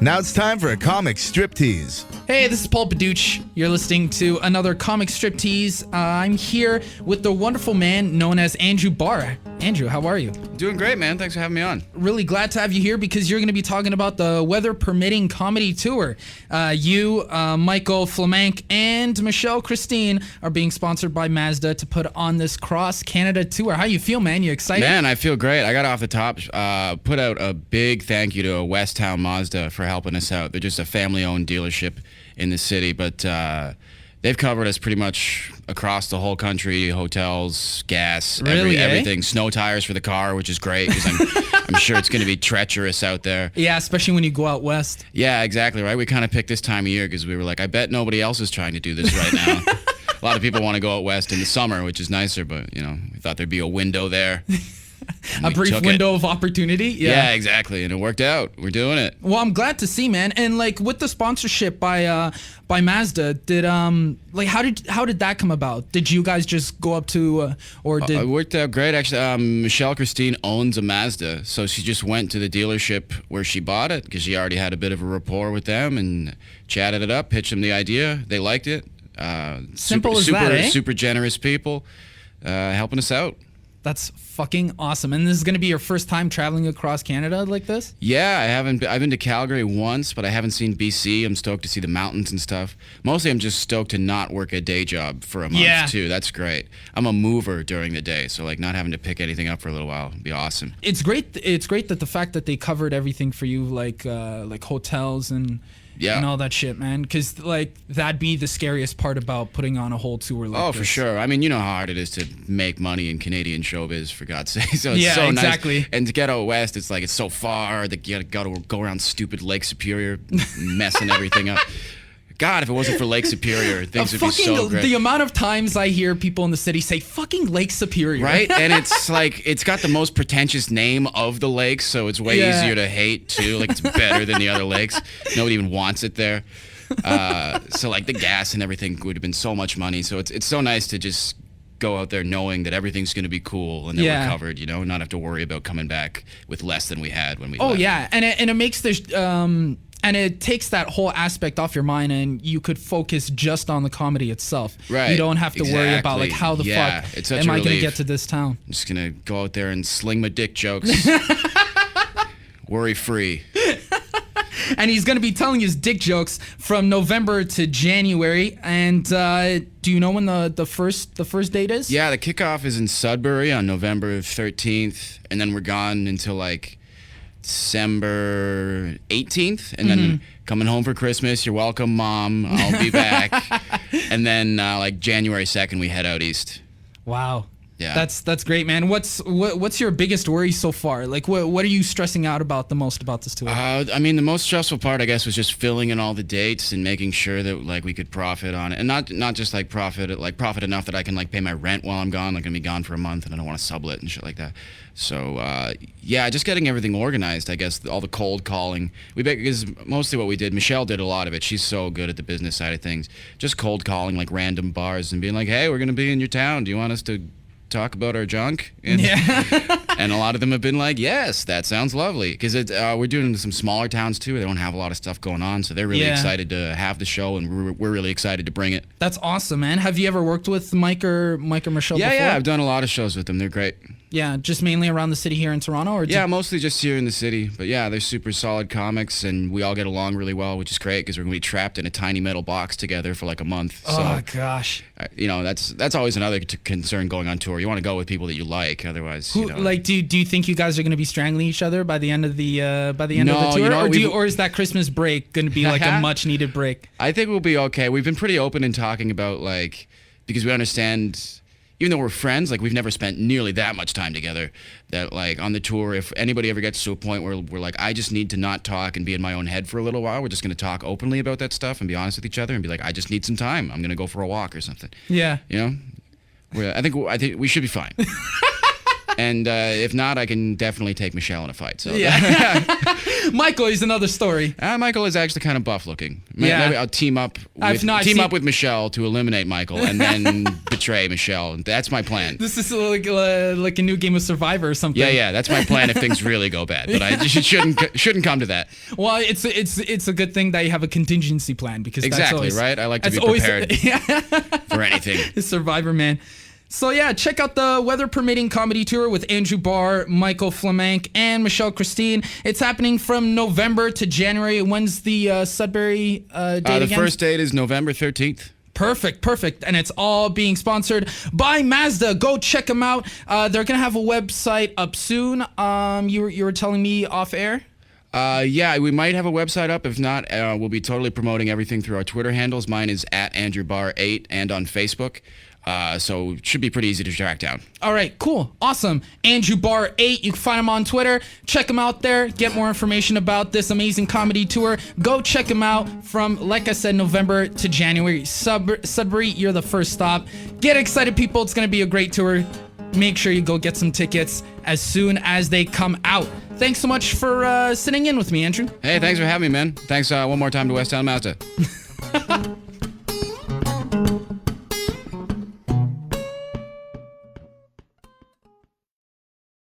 Now it's time for a comic striptease. Hey, this is Paul Baduch. You're listening to another comic striptease. I'm here with the wonderful man known as Andrew Barr. Andrew, how are you? Doing great, man. Thanks for having me on. Really glad to have you here because you're going to be talking about the weather permitting comedy tour. Michael Flamank, and Michelle Christine are being sponsored by Mazda to put on this cross Canada tour. How you feel, man? You excited? Man, I feel great. I got off the top. Put out a big thank you to West Town Mazda for helping us out. They're just a family-owned dealership in the city, but they've covered us pretty much across the whole country, hotels, gas, everything. Snow tires for the car, which is great because I'm sure it's going to be treacherous out there. Yeah, especially when you go out west. Yeah, exactly, right? We kind of picked this time of year because we were like, I bet nobody else is trying to do this right now. A lot of people want to go out west in the summer, which is nicer, but, you know, we thought there'd be a window there. A brief window of opportunity. Yeah, exactly, and it worked out. We're doing it. Well, I'm glad to see, man. And like with the sponsorship by Mazda, did how did that come about? Did you guys just go up to It worked out great actually. Michelle Christine owns a Mazda, so she just went to the dealership where she bought it because she already had a bit of a rapport with them and chatted it up, pitched them the idea. They liked it. Simple as that, eh? Super generous people, helping us out. That's fucking awesome. And this is going to be your first time traveling across Canada like this? Yeah, I've been to Calgary once, but I haven't seen BC. I'm stoked to see the mountains and stuff. Mostly I'm just stoked to not work a day job for a month too. That's great. I'm a mover during the day, so like not having to pick anything up for a little while would be awesome. It's great that the fact that they covered everything for you, like hotels and all that shit, man. Because like that'd be the scariest part about putting on a whole tour like this. Oh, for sure. I mean, you know how hard it is to make money in Canadian showbiz, for God's sake. So it's so exactly. Nice. And to get out west, it's like it's so far that you gotta go around stupid Lake Superior, messing everything up. God, if it wasn't for Lake Superior, things would be so great. The amount of times I hear people in the city say "fucking Lake Superior," right? And it's like it's got the most pretentious name of the lakes, so it's way easier to hate too. Like it's better than the other lakes. Nobody even wants it there. So like the gas and everything would have been so much money. So it's so nice to just go out there knowing that everything's going to be cool and that we're covered, you know, not have to worry about coming back with less than we had when we left. Oh yeah, and it makes this. And it takes that whole aspect off your mind, and you could focus just on the comedy itself. Right. You don't have to worry about like how the fuck am I going to get to this town. I'm just gonna go out there and sling my dick jokes, worry free. And he's going to be telling his dick jokes from November to January. And do you know when the first date is? Yeah, the kickoff is in Sudbury on November 13th, and then we're gone until like December 18th, and then coming home for Christmas. You're welcome, Mom. I'll be back. And then like January 2nd, we head out east. Wow. Yeah. That's great, man. What's your biggest worry so far? Like, what are you stressing out about the most about this tour? I mean, the most stressful part, I guess, was just filling in all the dates and making sure that like we could profit on it, and not just like profit enough that I can like pay my rent while I'm gone. Like, I'm gonna be gone for a month, and I don't want to sublet and shit like that. So yeah, just getting everything organized. I guess all the cold calling. Because mostly what we did, Michelle did a lot of it. She's so good at the business side of things. Just cold calling like random bars and being like, hey, we're gonna be in your town. Do you want us to talk about our junk? And, and a lot of them have been like, yes, that sounds lovely, because we're doing some smaller towns too. They don't have a lot of stuff going on, so they're really excited to have the show, and we're really excited to bring it. That's awesome, man. Have you ever worked with Mike or Michelle before? Yeah, I've done a lot of shows with them. They're great. Yeah, just mainly around the city here in Toronto? Or mostly just here in the city. But yeah, they're super solid comics, and we all get along really well, which is great because we're going to be trapped in a tiny metal box together for like a month. Oh, gosh. You know, that's always another concern going on tour. You want to go with people that you like, otherwise, you know. Like, do you think you guys are going to be strangling each other by the end of the of the tour? You know, or is that Christmas break going to be like a much-needed break? I think we'll be okay. We've been pretty open in talking about, like, because we understand, even though we're friends, like we've never spent nearly that much time together, that like on the tour, if anybody ever gets to a point where we're like, I just need to not talk and be in my own head for a little while, we're just going to talk openly about that stuff and be honest with each other and be like, I just need some time. I'm going to go for a walk or something. Yeah. You know? I think we should be fine. And if not, I can definitely take Michelle in a fight. So Yeah. Michael is another story. Michael is actually kind of buff looking. Yeah. Maybe I'll team up with Michelle to eliminate Michael and then betray Michelle. That's my plan. This is like a new game of Survivor or something. Yeah, that's my plan if things really go bad. But I just shouldn't come to that. Well, it's a good thing that you have a contingency plan because that's Exactly, always, right? I like to be always, prepared for anything. Survivor, man. So yeah, check out the weather permitting comedy tour with Andrew Barr, Michael Flamank, and Michelle Christine. It's happening from November to January. When's the Sudbury date The again? first date is November 13th. Perfect. And it's all being sponsored by Mazda. Go check them out. They're gonna have a website up soon. You were telling me off air. Yeah, we might have a website up. If not, we'll be totally promoting everything through our Twitter handles. Mine is @AndrewBarr8 and on Facebook. So it should be pretty easy to track down. All right, cool, awesome. Andrew Barr 8, you can find him on Twitter. Check him out there. Get more information about this amazing comedy tour. Go check him out from, like I said, November to January. Sudbury, you're the first stop. Get excited, people. It's going to be a great tour. Make sure you go get some tickets as soon as they come out. Thanks so much for sitting in with me, Andrew. Hey, thanks for having me, man. Thanks one more time to West Town Mazda.